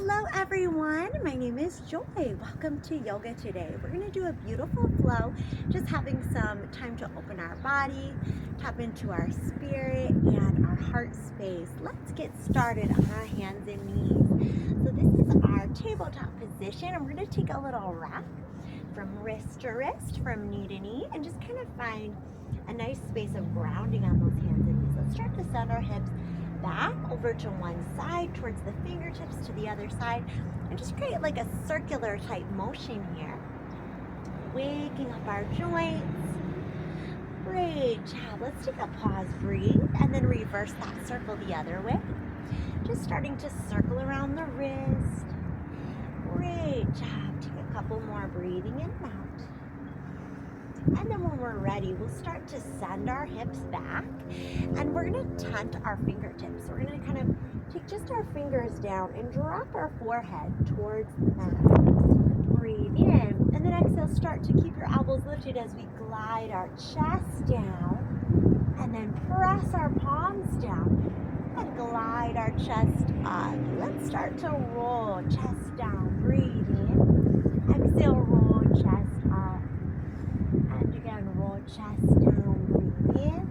Hello everyone, my name is Joy. Welcome to yoga today. We're going to do a beautiful flow, just having some time to open our body, tap into our spirit and our heart space. Let's get started on our hands and knees. So this is our tabletop position, and we're going to take a little rock from wrist to wrist, from knee to knee, and just kind of find a nice space of grounding on those hands and knees. Let's start to send our hips back over to one side towards the fingertips to the other side, and just create like a circular type motion here, waking up our joints. Great job. Let's take a pause, breathe, and then reverse that circle the other way, just starting to circle around the wrist. Great job. Take a couple more, breathing in and out. And then when we're ready, we'll start to send our hips back, and we're going to tunt our fingertips. So we're going to kind of take just our fingers down and drop our forehead towards the mat. Breathe in, and then exhale, start to keep your elbows lifted as we glide our chest down, and then press our palms down and glide our chest up. Let's start to roll chest down. Breathe in, exhale, roll chest up. And again, roll chest down, breathe in.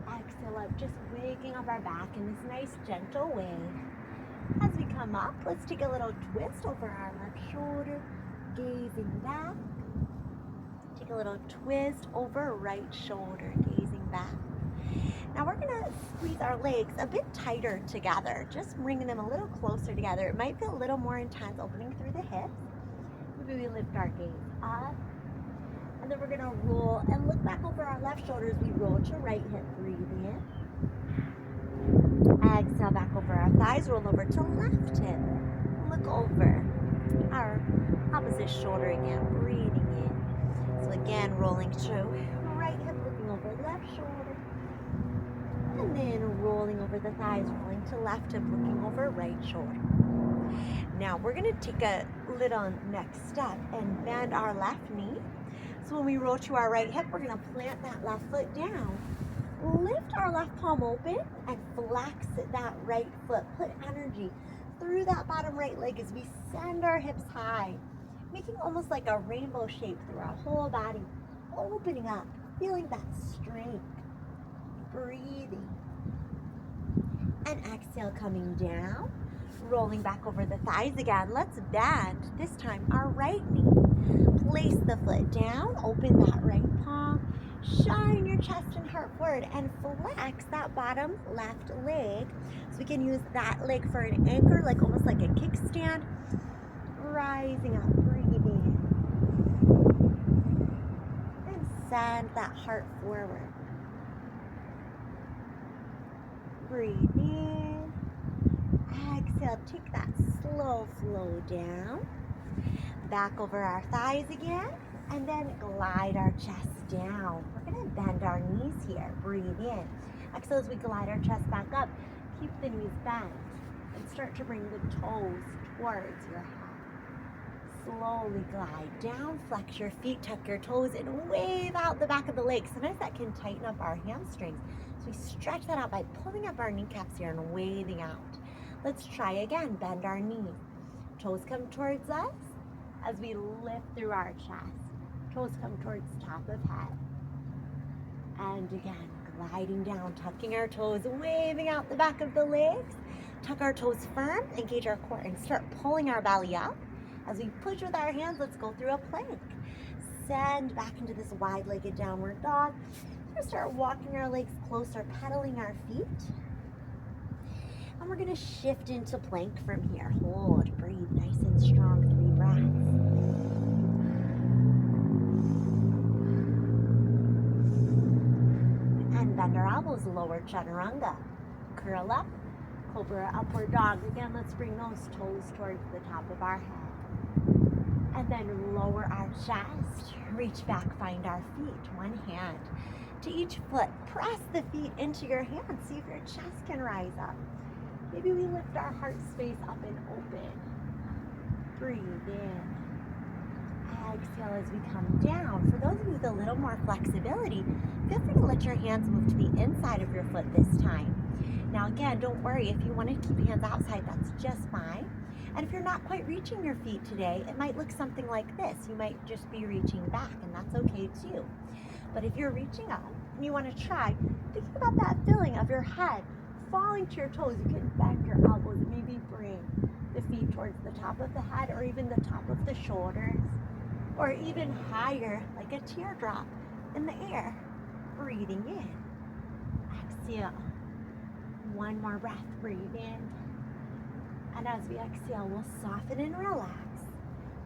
Exhale up, just waking up our back in this nice gentle way. As we come up, let's take a little twist over our left shoulder, gazing back. Take a little twist over right shoulder, gazing back. Now we're gonna squeeze our legs a bit tighter together, just bringing them a little closer together. It might feel a little more intense opening through the hips. Maybe we lift our gaze up, and then we're gonna roll and look back over our left shoulder as we roll to right hip. Breathe in. Exhale back over our thighs, roll over to left hip. Look over our opposite shoulder again, breathing in. So again, rolling to right hip, looking over left shoulder. And then rolling over the thighs, rolling to left hip, looking over right shoulder. Now we're going to take a little next step and bend our left knee. So when we roll to our right hip, we're going to plant that left foot down. Lift our left palm open and flex that right foot. Put energy through that bottom right leg as we send our hips high, making almost like a rainbow shape through our whole body, opening up, feeling that strength. Breathing. And exhale, coming down. Rolling back over the thighs again. Let's bend, this time our right knee. Place the foot down, open that right palm, shine your chest and heart forward, and flex that bottom left leg. So we can use that leg for an anchor, like almost like a kickstand. Rising up, breathing. And send that heart forward. Breathe in. Exhale, take that slow flow down. Back over our thighs again, and then glide our chest down. We're going to bend our knees here. Breathe in. Exhale as we glide our chest back up. Keep the knees bent and start to bring the toes towards your head. Slowly glide down, flex your feet, tuck your toes, and wave out the back of the legs. Sometimes that can tighten up our hamstrings. So we stretch that out by pulling up our kneecaps here and waving out. Let's try again. Bend our knees. Toes come towards us as we lift through our chest. Toes come towards top of head. And again, gliding down, tucking our toes, waving out the back of the legs. Tuck our toes firm, engage our core, and start pulling our belly up. As we push with our hands, let's go through a plank. Send back into this wide-legged downward dog. We're going to start walking our legs closer, pedaling our feet. And we're going to shift into plank from here. Hold, breathe, nice and strong, 3 breaths. And bend our elbows, lower chaturanga. Curl up, cobra, upward dog. Again, let's bring those toes towards the top of our head. And then lower our chest, reach back, find our feet, one hand to each foot. Press the feet into your hands, see if your chest can rise up. Maybe we lift our heart space up and open. Breathe in. Exhale as we come down. For those of you with a little more flexibility, feel free to let your hands move to the inside of your foot this time. Now again, don't worry, if you want to keep hands outside, that's just fine. And if you're not quite reaching your feet today, it might look something like this. You might just be reaching back, and that's okay too. But if you're reaching up and you want to try, think about that feeling of your head falling to your toes. You can bend your elbows and maybe bring the feet towards the top of the head or even the top of the shoulders, or even higher like a teardrop in the air. Breathing in. Exhale. One more breath. Breathe in. And as we exhale, we'll soften and relax.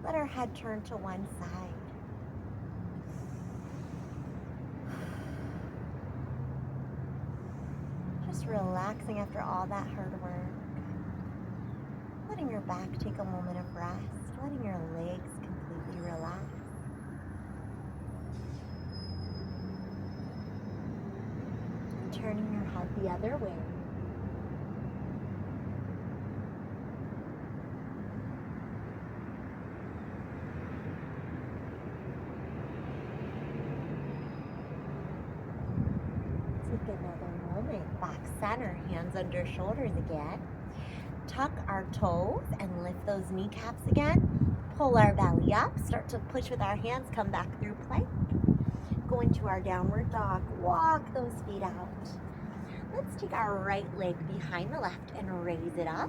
Let our head turn to one side. Just relaxing after all that hard work. Letting your back take a moment of rest. Letting your legs completely relax. And turning your head the other way. Take another moment. Back center, hands under shoulders again. Tuck our toes and lift those kneecaps again. Pull our belly up. Start to push with our hands. Come back through plank. Go into our downward dog. Walk those feet out. Let's take our right leg behind the left and raise it up.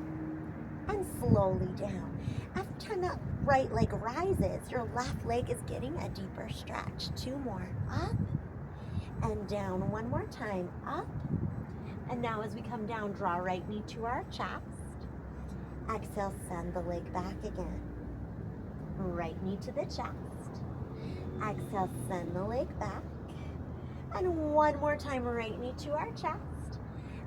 And slowly down. Every time that right leg rises, your left leg is getting a deeper stretch. 2 more. Up. And down. 1 more time. Up. And now as we come down, draw right knee to our chest. Exhale, send the leg back again. Right knee to the chest. Exhale, send the leg back. And 1 more time, right knee to our chest.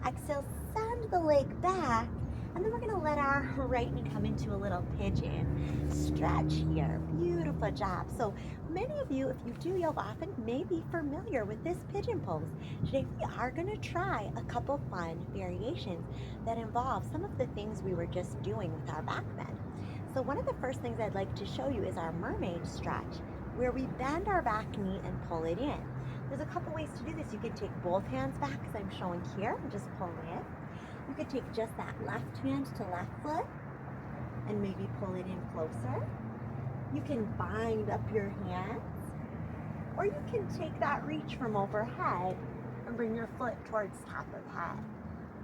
Exhale, send the leg back. And then we're gonna let our right knee come into a little pigeon. Stretch here, beautiful job. So many of you, if you do yoga often, may be familiar with this pigeon pose. Today we are gonna try a couple fun variations that involve some of the things we were just doing with our back bend. So one of the first things I'd like to show you is our mermaid stretch, where we bend our back knee and pull it in. There's a couple ways to do this. You can take both hands back, as I'm showing here, and just pull in. You could take just that left hand to left foot and maybe pull it in closer. You can bind up your hands, or you can take that reach from overhead and bring your foot towards top of head.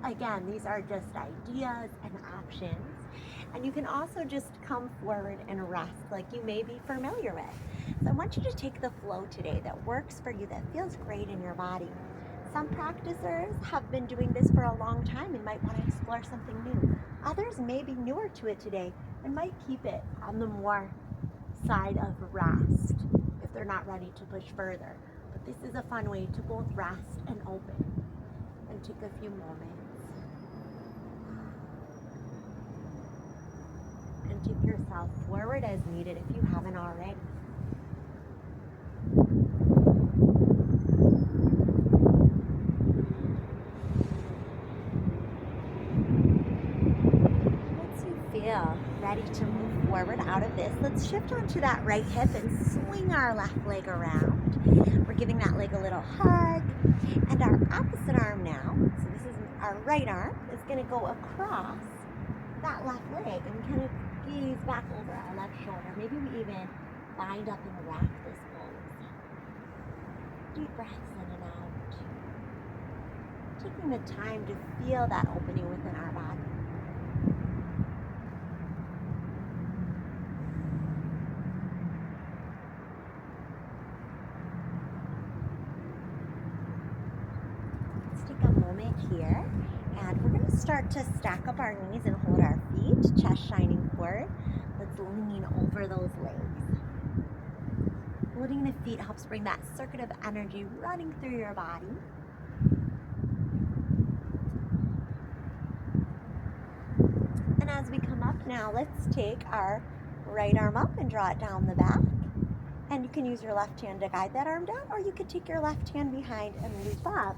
Again, these are just ideas and options. And you can also just come forward and rest like you may be familiar with. So I want you to take the flow today that works for you, that feels great in your body. Some practicers have been doing this for a long time and might want to explore something new. Others may be newer to it today and might keep it on the more side of rest if they're not ready to push further. But this is a fun way to both rest and open and take a few moments. And take yourself forward as needed if you haven't already. Ready to move forward out of this. Let's shift onto that right hip and swing our left leg around. We're giving that leg a little hug. And our opposite arm now, so this is our right arm, is going to go across that left leg and kind of gaze back over our left shoulder. Maybe we even bind up and wrap this pose. Deep breaths in and out. Taking the time to feel that opening within our body. Here, and we're going to start to stack up our knees and hold our feet, chest shining forward. Let's lean over those legs. Holding the feet helps bring that circuit of energy running through your body. And as we come up now, let's take our right arm up and draw it down the back. And you can use your left hand to guide that arm down, or you could take your left hand behind and loop up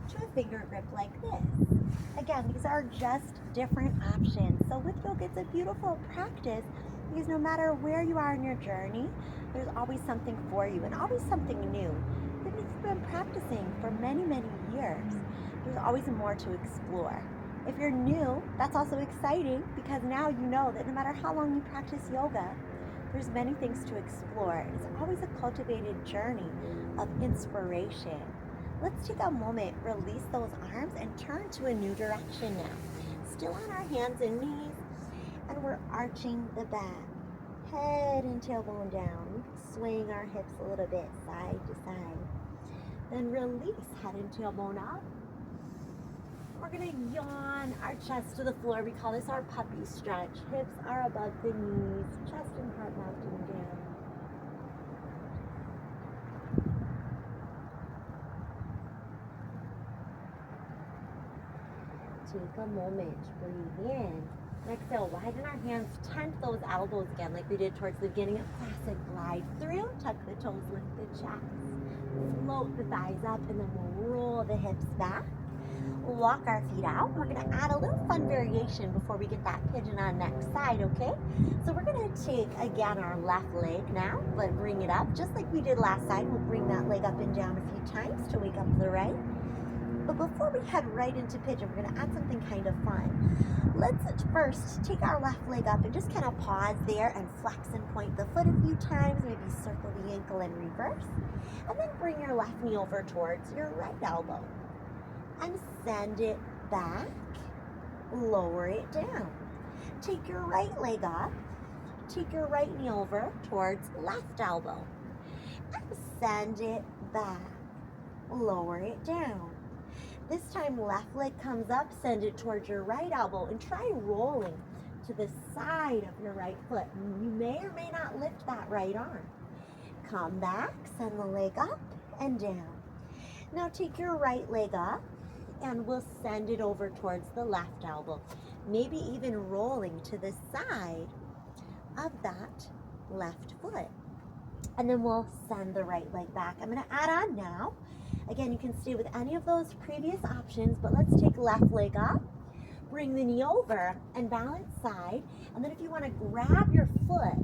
to a finger grip like this. Again, these are just different options. So with yoga, it's a beautiful practice because no matter where you are in your journey, there's always something for you and always something new. Even if you've been practicing for many, many years, there's always more to explore. If you're new, that's also exciting because now you know that no matter how long you practice yoga, there's many things to explore. It's always a cultivated journey of inspiration. Let's take a moment, release those arms, and turn to a new direction now. Still on our hands and knees, and we're arching the back. Head and tailbone down, swaying our hips a little bit side to side. Then release, head and tailbone up. We're gonna yawn our chest to the floor. We call this our puppy stretch. Hips are above the knees, chest and heart mounting down. Take a moment, breathe in. Exhale, widen our hands, tent those elbows again like we did towards the beginning of classic. Glide through, tuck the toes, lift the chest. Float the thighs up, and then we'll roll the hips back. Walk our feet out. We're gonna add a little fun variation before we get that pigeon on next side, okay? So we're gonna take, again, our left leg now, but bring it up. Just like we did last side, we'll bring that leg up and down a few times to wake up the right. But before we head right into pigeon, we're gonna add something kind of fun. Let's first take our left leg up and just kind of pause there and flex and point the foot a few times, maybe circle the ankle and reverse. And then bring your left knee over towards your right elbow. And send it back, lower it down. Take your right leg up, take your right knee over towards left elbow. And send it back, lower it down. This time left leg comes up, send it towards your right elbow, and try rolling to the side of your right foot. You may or may not lift that right arm. Come back, send the leg up and down. Now take your right leg up, and we'll send it over towards the left elbow. Maybe even rolling to the side of that left foot. And then we'll send the right leg back. I'm gonna add on now. Again, you can stay with any of those previous options, but let's take left leg up, bring the knee over, and balance side. And then if you wanna grab your foot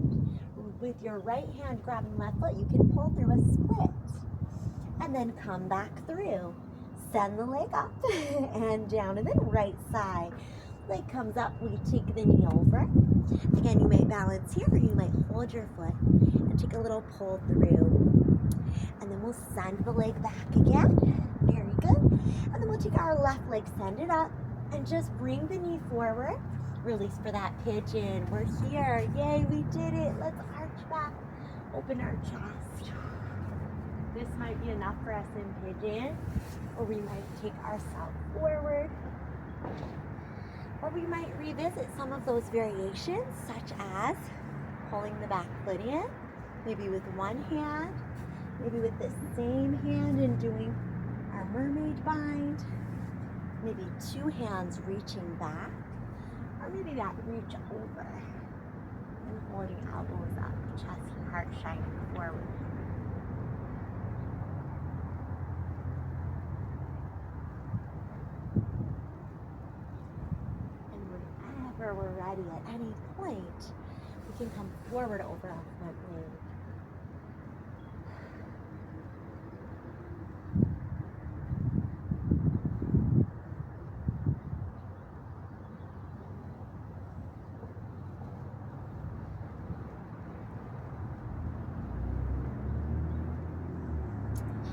with your right hand grabbing left foot, you can pull through a split. And then come back through. Send the leg up and down, and then right side. Leg comes up, we take the knee over. Again, you may balance here, or you might hold your foot and take a little pull through. And then we'll send the leg back again. Very good. And then we'll take our left leg, send it up, and just bring the knee forward. Release for that pigeon. We're here. Yay, we did it. Let's arch back, open our chest. This might be enough for us in pigeon, or we might take ourselves forward, or we might revisit some of those variations, such as pulling the back foot in, maybe with one hand, maybe with the same hand and doing our mermaid bind, maybe two hands reaching back, or maybe that reach over and holding elbows up, chest and heart shining forward. We're ready at any point, we can come forward over our front leg.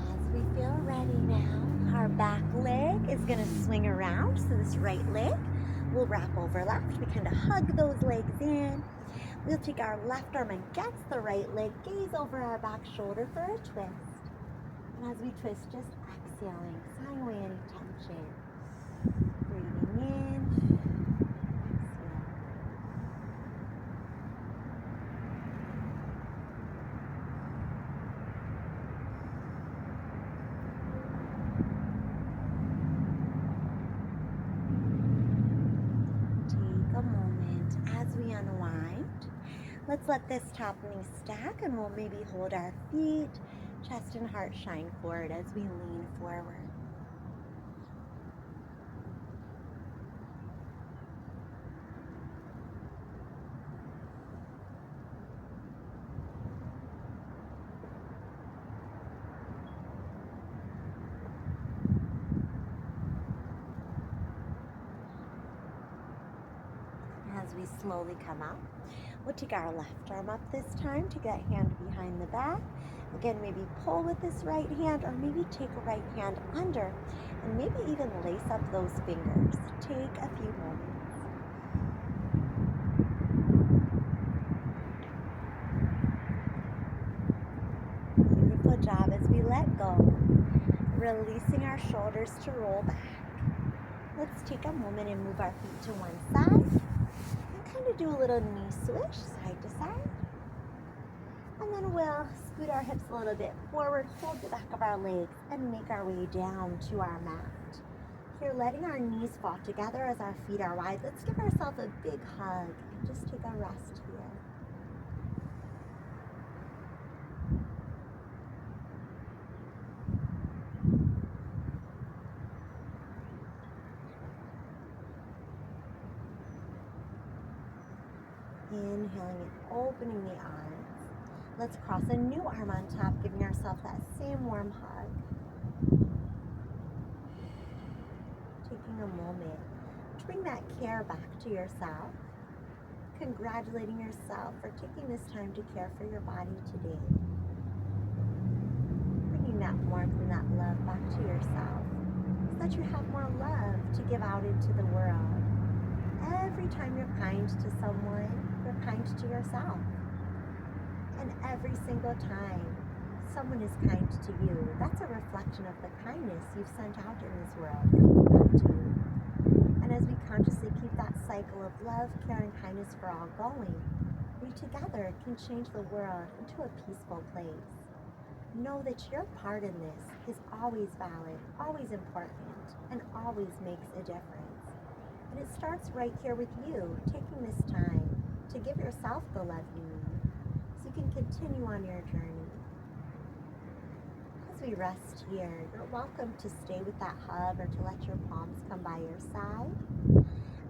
As we feel ready now, our back leg is going to swing around, so this right leg we'll wrap over left. We kind of hug those legs in. We'll take our left arm against the right leg, gaze over our back shoulder for a twist. And as we twist, just exhaling, sighing away any tension. Breathing in, exhaling. Let's let this top knee stack, and we'll maybe hold our feet, chest and heart shine forward as we lean forward. as we slowly come up. We'll take our left arm up this time, take that hand behind the back. Again, maybe pull with this right hand, or maybe take a right hand under, and maybe even lace up those fingers. Take a few moments. Beautiful job. As we let go, releasing our shoulders to roll back. Let's take a moment and move our feet to one side. And kind of do a little knee switch, side to side. And then we'll scoot our hips a little bit forward, hold the back of our legs, and make our way down to our mat. Here, letting our knees fall together as our feet are wide. Let's give ourselves a big hug and just take a rest here. Inhaling and opening the arms. Let's cross a new arm on top, giving ourselves that same warm hug. Taking a moment to bring that care back to yourself. Congratulating yourself for taking this time to care for your body today. Bringing that warmth and that love back to yourself so that you have more love to give out into the world. Every time you're kind to someone, you're kind to yourself. And every single time someone is kind to you, that's a reflection of the kindness you've sent out in this world coming back to you. And as we consciously keep that cycle of love, care, and kindness for all going, we together can change the world into a peaceful place. Know that your part in this is always valid, always important, and always makes a difference. And it starts right here with you, taking this time to give yourself the love you need so you can continue on your journey. As we rest here, you're welcome to stay with that hug or to let your palms come by your side.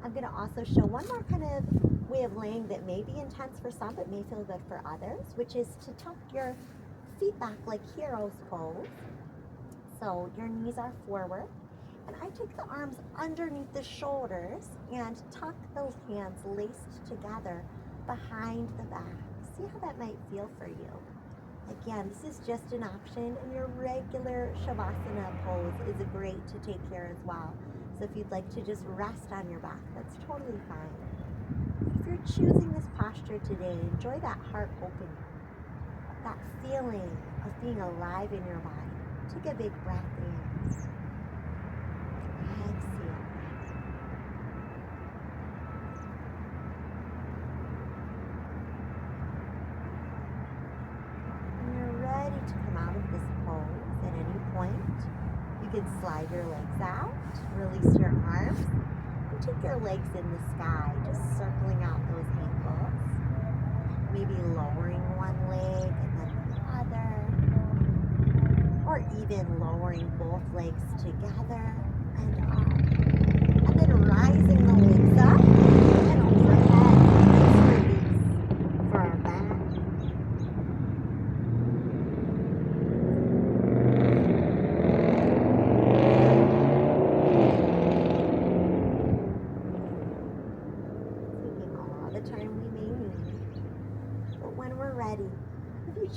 I'm going to also show one more kind of way of laying that may be intense for some but may feel good for others, which is to tuck your feet back like hero's pose. So your knees are forward. And I take the arms underneath the shoulders and tuck those hands laced together behind the back. See how that might feel for you. Again, this is just an option, and your regular Shavasana pose is great to take care as well. So if you'd like to just rest on your back, that's totally fine. If you're choosing this posture today, enjoy that heart opening, that feeling of being alive in your body. Take a big breath in. You can slide your legs out, release your arms, and take your legs in the sky, just circling out those ankles. Maybe lowering one leg and then the other, or even lowering both legs together and up, and then rising the legs up and overhead. Let's release for our back.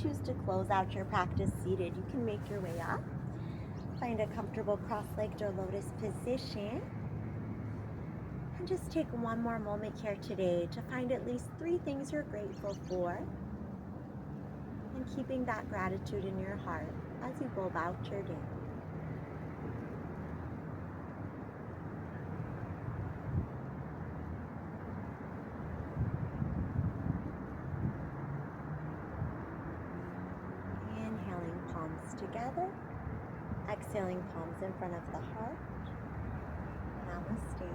Choose to close out your practice seated, you can make your way up. Find a comfortable cross-legged or lotus position. And just take one more moment here today to find at least 3 things you're grateful for. And keeping that gratitude in your heart as you go about your day. Together, exhaling palms in front of the heart. Namaste.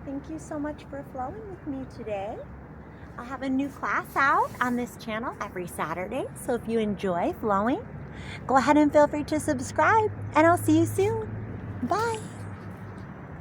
Thank you so much for flowing with me today. I'll have a new class out on this channel every Saturday, so if you enjoy flowing, go ahead and feel free to subscribe, and I'll see you soon. Bye.